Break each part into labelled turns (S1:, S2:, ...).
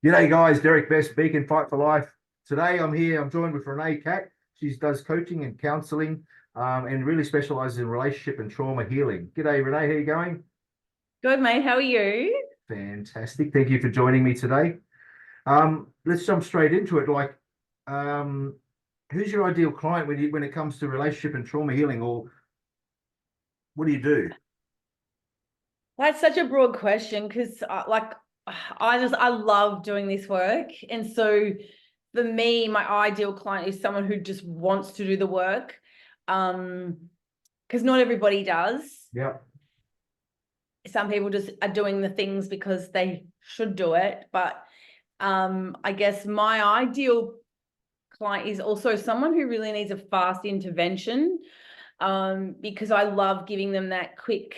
S1: G'day guys, Derek Best, Beacon Fight for Life. Today I'm joined with Renee Catt. She does coaching and counseling and really specializes in relationship and trauma healing. G'day Renee, how you going?
S2: Good, mate. How are you?
S1: Fantastic. Thank you for joining me today. Let's jump straight into it. Um, who's your ideal client when it comes to relationship and trauma healing, or what do you do?
S2: That's such a broad question because, I love doing this work, and so for me, my ideal client is someone who just wants to do the work, because not everybody does.
S1: Yeah.
S2: Some people just are doing the things because they should do it, but I guess my ideal client is also someone who really needs a fast intervention, because I love giving them that quick.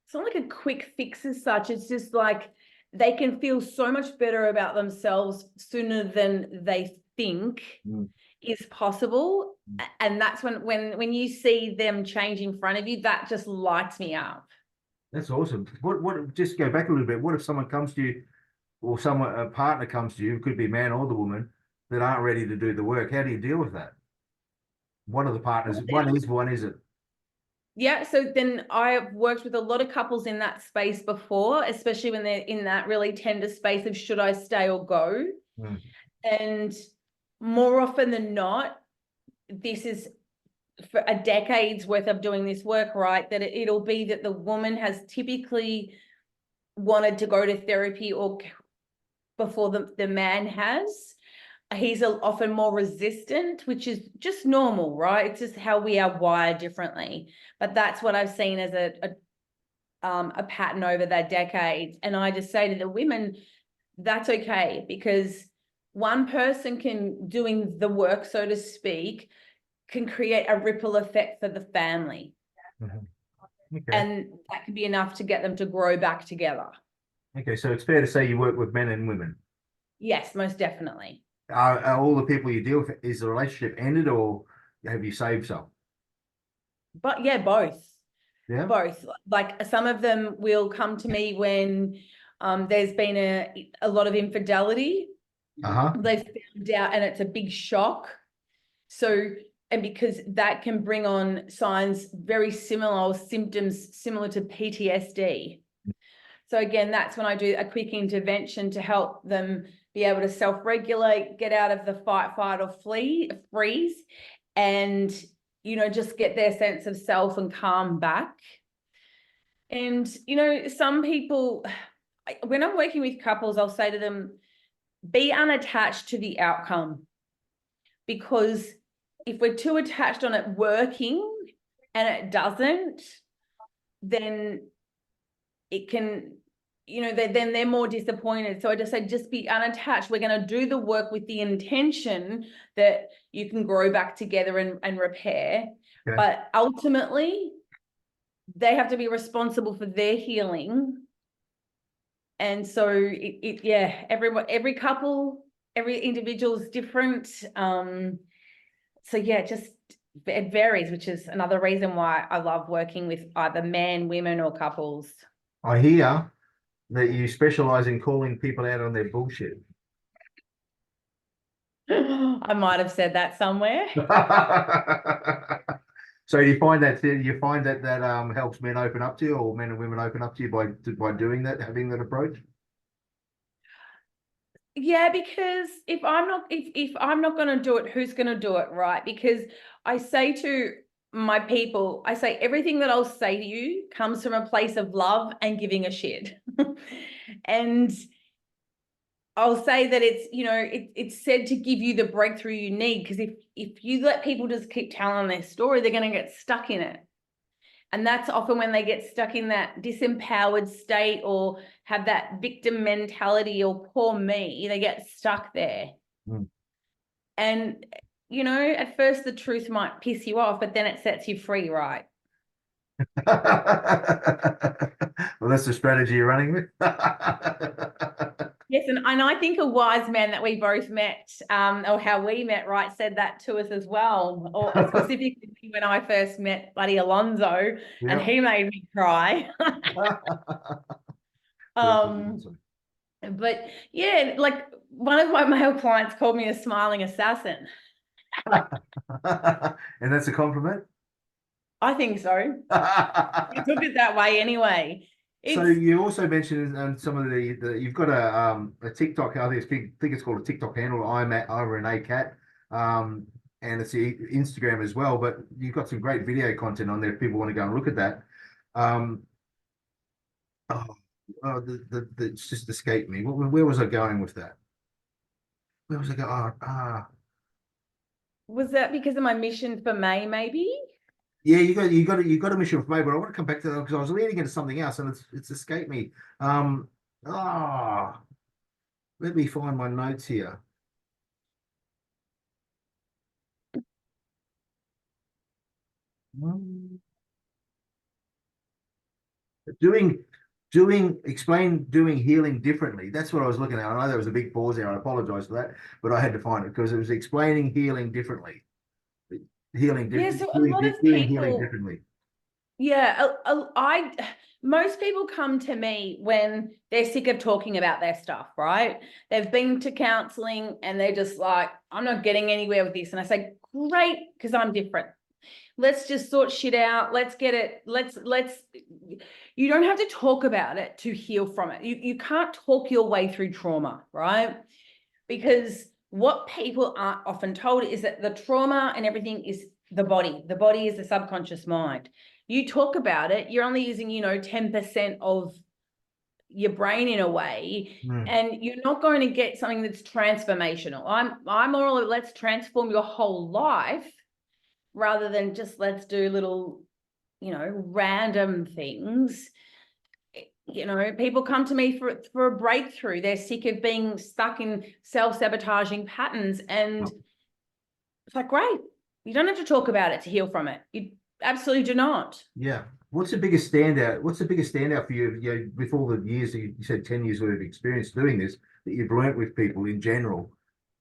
S2: It's not like a quick fix as such. It's just like they can feel so much better about themselves sooner than they think
S1: Mm.
S2: is possible. And that's when you see them change in front of you, that just lights me up.
S1: That's awesome. What just go back a little bit. What if someone comes to you or a partner comes to you, it could be a man or the woman, that aren't ready to do the work? How do you deal with that? One of the partners, one isn't.
S2: Yeah, so then I've worked with a lot of couples in that space before, especially when they're in that really tender space of should I stay or go?
S1: Mm.
S2: And more often than not, this is for a decade's worth of doing this work, right? That it'll be that the woman has typically wanted to go to therapy or before the man has. He's often more resistant, which is just normal, right? It's just how we are wired differently. But that's what I've seen as a pattern over that decades. And I just say to the women, that's okay, because one person can doing the work, so to speak, can create a ripple effect for the family.
S1: Mhm. Okay.
S2: And that can be enough to get them to grow back together.
S1: Okay. So it's fair to say you work with men and women.
S2: Yes, most definitely.
S1: Are all the people you deal with, is the relationship ended or have you saved some?
S2: But yeah, both.
S1: Yeah.
S2: Both. Like some of them will come to me when there's been a lot of infidelity.
S1: Uh-huh.
S2: They've found out and it's a big shock. So, and because that can bring on signs very similar or symptoms similar to PTSD. So again, that's when I do a quick intervention to help them be able to self-regulate, get out of the fight, flight, or freeze, and just get their sense of self and calm back. And some people, when I'm working with couples, I'll say to them, be unattached to the outcome, because if we're too attached on it working and it doesn't, then it can, then they're more disappointed. So I just say, just be unattached. We're going to do the work with the intention that you can grow back together and repair.
S1: Okay.
S2: But ultimately, they have to be responsible for their healing. And so yeah, every couple, every individual is different. So yeah, just it varies, which is another reason why I love working with either men, women, or couples.
S1: I hear that you specialize in calling people out on their bullshit.
S2: I might have said that somewhere.
S1: So you find that helps men open up to you, or men and women open up to you by doing that, having that approach?
S2: Yeah, because if I'm not going to do it, who's going to do it, right? Because I say to my people, I say everything that I'll say to you comes from a place of love and giving a shit. And I'll say that it's said to give you the breakthrough you need, because if you let people just keep telling their story, they're going to get stuck in it. And that's often when they get stuck in that disempowered state or have that victim mentality or poor me, they get stuck there.
S1: Mm.
S2: And, at first the truth might piss you off, but then it sets you free, right?
S1: Well, that's the strategy you're running with.
S2: Yes, and I think a wise man that we both met, or how we met, right, said that to us as well, or specifically when I first met Buddy Alonzo, and
S1: Yeah.
S2: he made me cry.
S1: Yeah.
S2: Um, But yeah, like one of my male clients called me a smiling assassin.
S1: And that's a compliment.
S2: I think so. He took it that way anyway.
S1: So
S2: It's
S1: you also mentioned some of the you've got a TikTok. I think it's called a TikTok handle. I'm Renee Catt, and it's Instagram as well. But you've got some great video content on there if people want to go and look at that. Um, oh, it's just escaped me. Where was I going with that? Where was I going?
S2: was that because of my mission for May, maybe?
S1: Yeah, you got a mission for me, but I want to come back to that because I was leading into something else and it's escaped me. Um, ah, let me find my notes here. Mm. Doing explain doing healing differently. That's what I was looking at. I know there was a big pause there. I apologize for that, but I had to find it because it was explaining healing differently. Healing
S2: Yeah,
S1: different
S2: so a lot of
S1: doing healing
S2: people,
S1: differently.
S2: yeah, most people come to me when they're sick of talking about their stuff, right? They've been to counseling and they're just like, I'm not getting anywhere with this. And I say, great, because I'm different. Let's just sort shit out. Let's get it. You don't have to talk about it to heal from it. You can't talk your way through trauma, right? Because what people aren't often told is that the trauma and everything is the body. The body is the subconscious mind. You talk about it, you're only using, 10% of your brain in a way, and you're not going to get something that's transformational. I'm more let's transform your whole life rather than just let's do little, random things. People come to me for a breakthrough. They're sick of being stuck in self-sabotaging patterns. And it's like, great. You don't have to talk about it to heal from it. You absolutely do not.
S1: Yeah. What's the biggest standout? What's the biggest standout for you, with all the years that you said 10 years worth of experience doing this, that you've learnt with people in general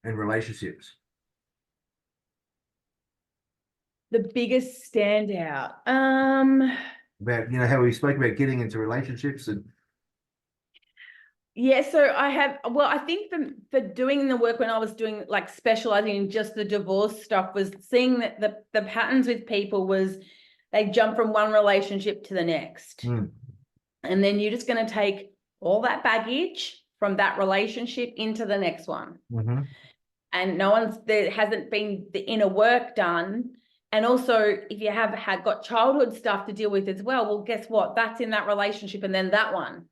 S1: and relationships?
S2: The biggest standout.
S1: About, how we spoke about getting into relationships and
S2: Yeah, so I think for doing the work when I was doing like specializing in just the divorce stuff was seeing that the patterns with people was they jump from one relationship to the next. And then you're just going to take all that baggage from that relationship into the next one. And there hasn't been the inner work done. And also, if you have got childhood stuff to deal with as well, guess what? That's in that relationship and then that one.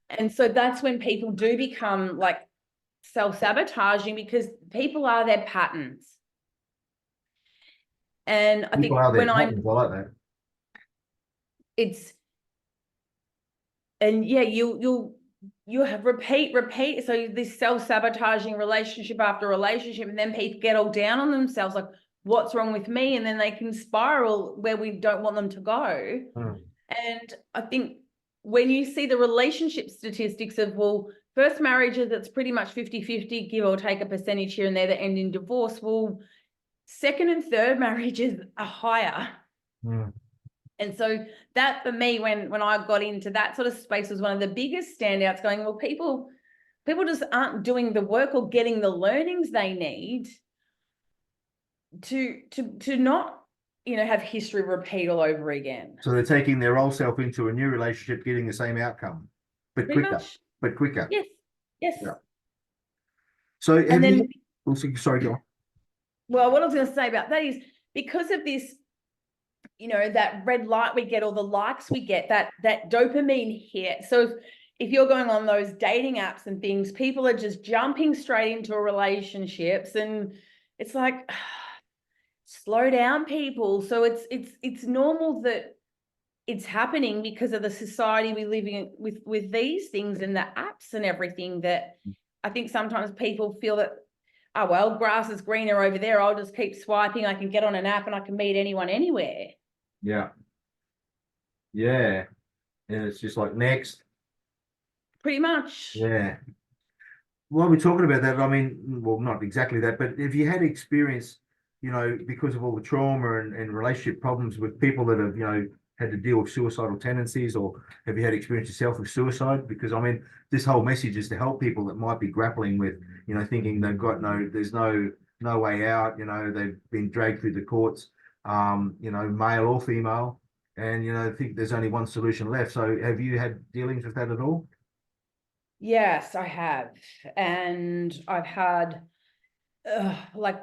S2: And so that's when people do become like self-sabotaging because people are their patterns. And I think
S1: I like that.
S2: And yeah, you have repeat. So this self-sabotaging relationship after relationship, and then people get all down on themselves, like, what's wrong with me? And then they can spiral where we don't want them to go. And I think when you see the relationship statistics of, first marriages, it's pretty much 50-50, give or take a percentage here and there that end in divorce. Well, second and third marriages are higher. And so that for me, when I got into that sort of space, was one of the biggest standouts going, people just aren't doing the work or getting the learnings they need to not, have history repeat all over again.
S1: So they're taking their old self into a new relationship, getting the same outcome, but
S2: Pretty
S1: quicker.
S2: much.
S1: But quicker.
S2: Yes.
S1: Yeah. So
S2: and then,
S1: sorry, go on.
S2: Well, what I was going to say about that is because of this, that red light we get, or the likes we get, that dopamine hit. So if you're going on those dating apps and things, people are just jumping straight into relationships, and it's like, slow down, people. So it's normal that it's happening because of the society we live in with these things and the apps and everything, that I think sometimes people feel that, oh, well, grass is greener over there. I'll just keep swiping. I can get on an app and I can meet anyone anywhere.
S1: Yeah. Yeah. And it's just like next.
S2: Pretty much.
S1: Yeah. While we're talking about that, I mean, well, not exactly that, but if you had experience, because of all the trauma and relationship problems with people that have, had to deal with suicidal tendencies, or have you had experience yourself with suicide? Because I mean, this whole message is to help people that might be grappling with, thinking they've got there's no way out. They've been dragged through the courts, male or female, and think there's only one solution left. So, have you had dealings with that at all?
S2: Yes, I have. And I've had, like,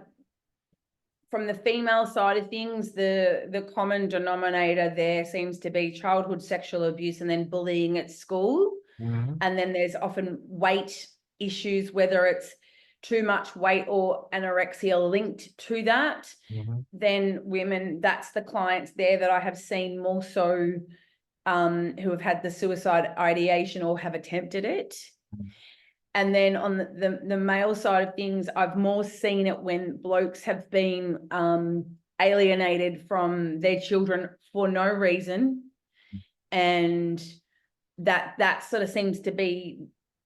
S2: from the female side of things, the common denominator there seems to be childhood sexual abuse and then bullying at school.
S1: Mm-hmm.
S2: And then there's often weight issues, whether it's too much weight or anorexia linked to that.
S1: Mm-hmm.
S2: Then women, that's the clients there that I have seen more so, who have had the suicide ideation or have attempted it.
S1: Mm-hmm.
S2: And then on the male side of things, I've more seen it when blokes have been alienated from their children for no reason. And that sort of seems to be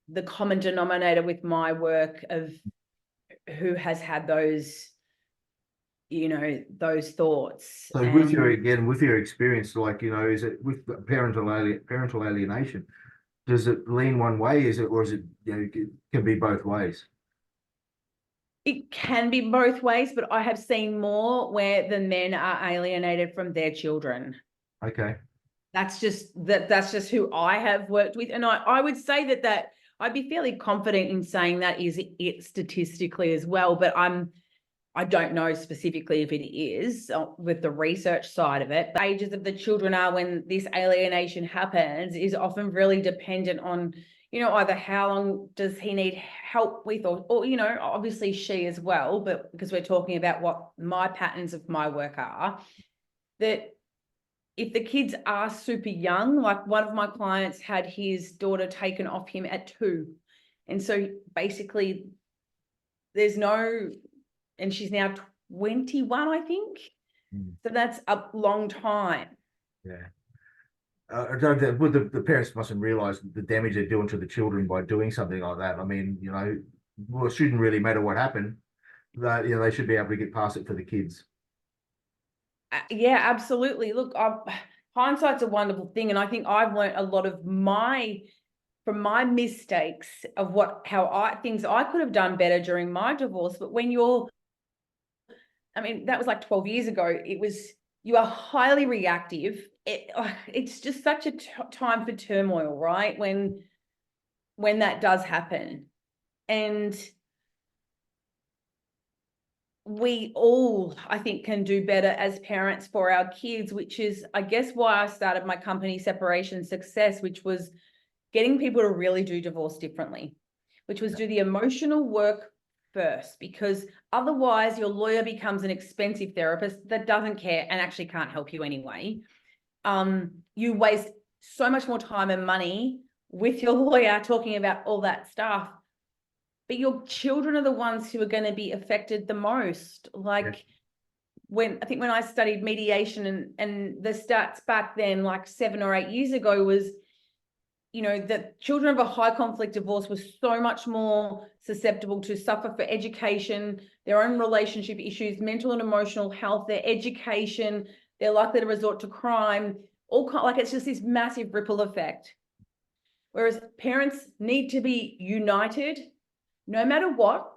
S2: the common denominator with my work of who has had those, those thoughts.
S1: So with your experience, like, is it with parental alienation? Does it lean one way? Or is it, it can be both ways?
S2: It can be both ways, but I have seen more where the men are alienated from their children.
S1: Okay.
S2: That's just who I have worked with. And I would say that I'd be fairly confident in saying that is it statistically as well, but I don't know specifically if it is with the research side of it. The ages of the children are when this alienation happens is often really dependent on, either how long does he need help with or obviously she as well, but because we're talking about what my patterns of my work are, that if the kids are super young, like one of my clients had his daughter taken off him at 2. And so basically and she's now 21, I think. So that's a long time.
S1: Yeah. The parents mustn't realize the damage they're doing to the children by doing something like that. I mean, it shouldn't really matter what happened. That they should be able to get past it for the kids.
S2: Yeah, absolutely. Look, hindsight's a wonderful thing, and I think I've learned a lot of from my mistakes of things I could have done better during my divorce. But when that was like 12 years ago. You are highly reactive. It's just such a time for turmoil, right? When that does happen. And we all, I think, can do better as parents for our kids, which is, I guess, why I started my company, Separation Success, which was getting people to really do divorce differently, which was do the emotional work first, because otherwise your lawyer becomes an expensive therapist that doesn't care and actually can't help you anyway. You waste so much more time and money with your lawyer talking about all that stuff, but your children are the ones who are going to be affected the most. Like, when I studied mediation and the stats back then, like 7 or 8 years ago, was that children of a high conflict divorce were so much more susceptible to suffer for education, their own relationship issues, mental and emotional health, their education. They're likely to resort to crime. It's just this massive ripple effect. Whereas parents need to be united, no matter what,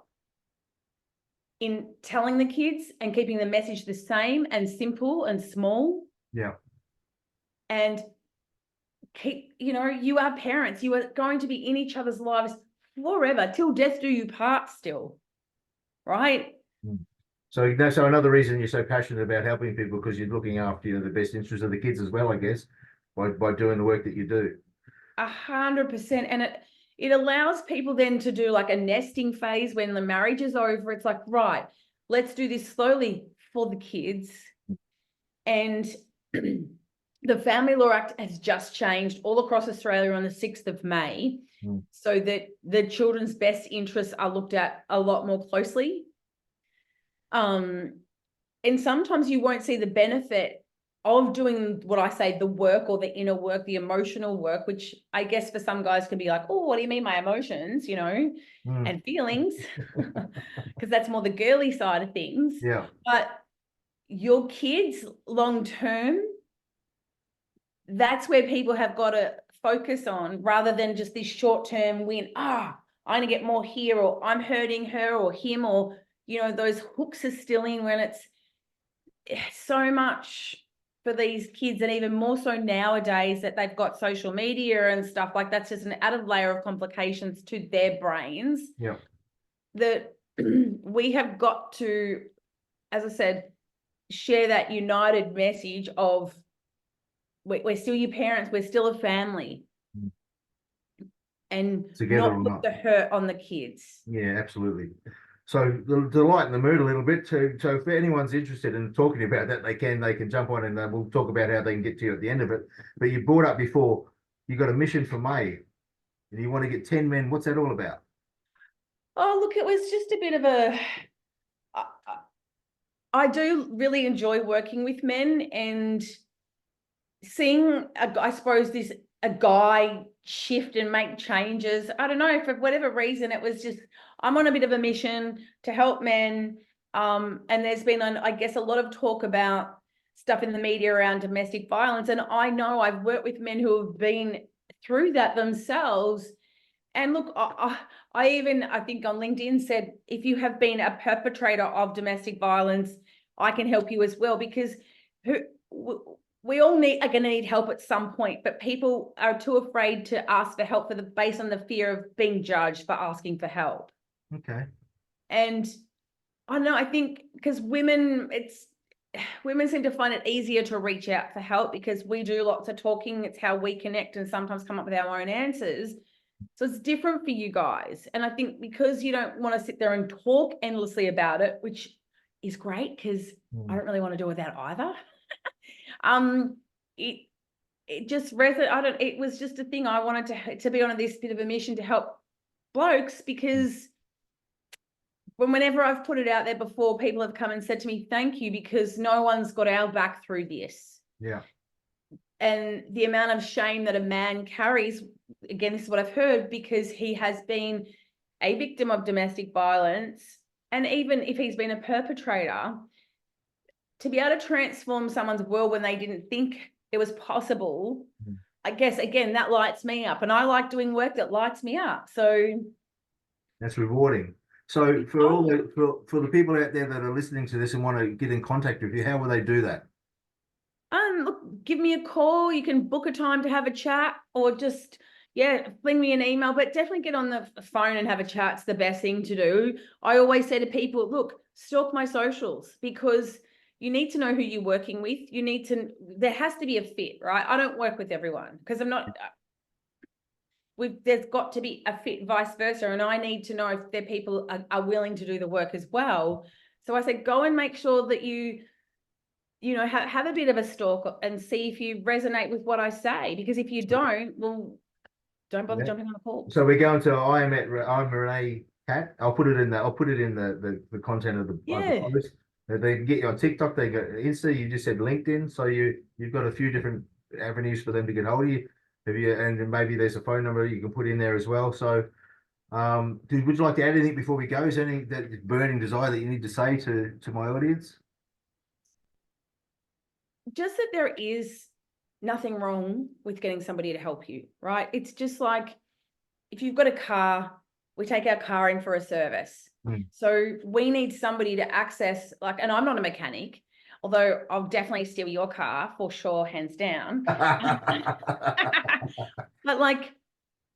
S2: in telling the kids and keeping the message the same and simple and small.
S1: Yeah.
S2: And you are parents. You are going to be in each other's lives forever, till death do you part still, right?
S1: So another reason you're so passionate about helping people, because you're looking after the best interests of the kids as well, I guess, by doing the work that you do.
S2: 100%. And it allows people then to do like a nesting phase when the marriage is over. It's like, right, let's do this slowly for the kids. And the Family Law Act has just changed all across Australia on the 6th of May, so that the children's best interests are looked at a lot more closely. And sometimes you won't see the benefit of doing what I say, the work or the inner work, the emotional work, which I guess for some guys can be like, oh, what do you mean my emotions, and feelings, because that's more the girly side of things.
S1: Yeah.
S2: But your kids long term, that's where people have got to focus on, rather than just this short-term win. I'm gonna get more here, or I'm hurting her or him, or those hooks are still in, when it's so much for these kids, and even more so nowadays that they've got social media and stuff like that's just an added layer of complications to their brains.
S1: Yeah.
S2: That we have got to, as I said, share that united message of we're still your parents, we're still a family, and
S1: Together or
S2: not put
S1: not.
S2: the hurt on the kids.
S1: Yeah, absolutely. So to lighten the mood a little bit, so if anyone's interested in talking about that, they can jump on, and we'll talk about how they can get to you at the end of it. But you brought up before, you got a mission for May, and you want to get 10 men. What's that all about?
S2: Oh, look, it was just a bit of a. I do really enjoy working with men and seeing, I suppose, a guy shift and make changes. I don't know, for whatever reason, it was just, I'm on a bit of a mission to help men. And there's been, I guess, a lot of talk about stuff in the media around domestic violence. And I know I've worked with men who have been through that themselves. And look, I think on LinkedIn said, if you have been a perpetrator of domestic violence, I can help you as well, because we all are going to need help at some point, but people are too afraid to ask for help based on the fear of being judged for asking for help.
S1: Okay.
S2: And I don't know, I think because women seem to find it easier to reach out for help because we do lots of talking. It's how we connect and sometimes come up with our own answers. So it's different for you guys. And I think because you don't want to sit there and talk endlessly about it, which is great because I don't really want to do that either. It just resonated. It was just a thing I wanted to be on this bit of a mission to help blokes, because whenever I've put it out there before, people have come and said to me, thank you, because no one's got our back through this.
S1: Yeah.
S2: And the amount of shame that a man carries, again, this is what I've heard, because he has been a victim of domestic violence. And even if he's been a perpetrator, to be able to transform someone's world when they didn't think it was possible, I guess, again, that lights me up. And I like doing work that lights me up. So
S1: that's rewarding. So for all for the people out there that are listening to this and want to get in contact with you, how will they do that?
S2: Look, give me a call. You can book a time to have a chat, or just, fling me an email, but definitely get on the phone and have a chat. It's the best thing to do. I always say to people, look, stalk my socials, because you need to know who you're working with. There has to be a fit, right? I don't work with everyone because I'm not, there's got to be a fit, vice versa. And I need to know if their people are willing to do the work as well. So I said, go and make sure that you have a bit of a stalk and see if you resonate with what I say, because if you don't, well, don't bother jumping on the call.
S1: So we're going to I'm Renee Catt. I'll put it in the content of the post. They can get you on TikTok, they go Insta, you just said LinkedIn. So you've got a few different avenues for them to get hold of you. And then maybe there's a phone number you can put in there as well. So would you like to add anything before we go? Is there any that burning desire that you need to say to my audience?
S2: Just that there is nothing wrong with getting somebody to help you, right? It's just like, if you've got a car, we take our car in for a service. So we need somebody to access, and I'm not a mechanic, although I'll definitely steal your car for sure, hands down. But when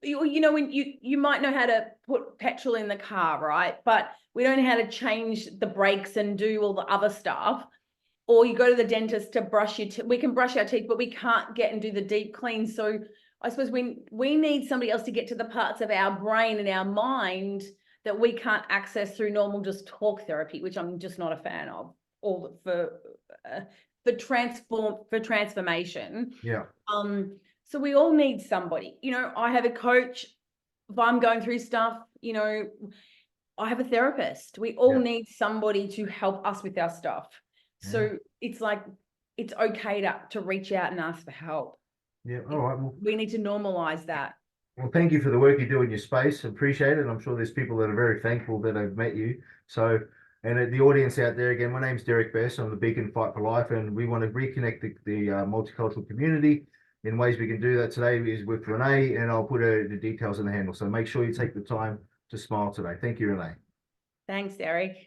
S2: you might know how to put petrol in the car, right? But we don't know how to change the brakes and do all the other stuff. Or you go to the dentist to brush your teeth. We can brush our teeth, but we can't get and do the deep clean. So I suppose we need somebody else to get to the parts of our brain and our mind that we can't access through normal just talk therapy, which I'm just not a fan of. Or for transformation.
S1: Yeah.
S2: So we all need somebody. I have a coach. If I'm going through stuff, I have a therapist. We all need somebody to help us with our stuff. So it's like, it's okay to reach out and ask for help.
S1: Yeah. All right. Well,
S2: we need to normalize that.
S1: Well, thank you for the work you do in your space. Appreciate it. I'm sure there's people that are very thankful that have met you. So, and the audience out there, again, my name's Derek Bess. I'm the Beacon Fight for Life, and we want to reconnect the multicultural community in ways we can do that today is with Renee, and I'll put the details in the handle. So make sure you take the time to smile today. Thank you, Renee.
S2: Thanks, Eric.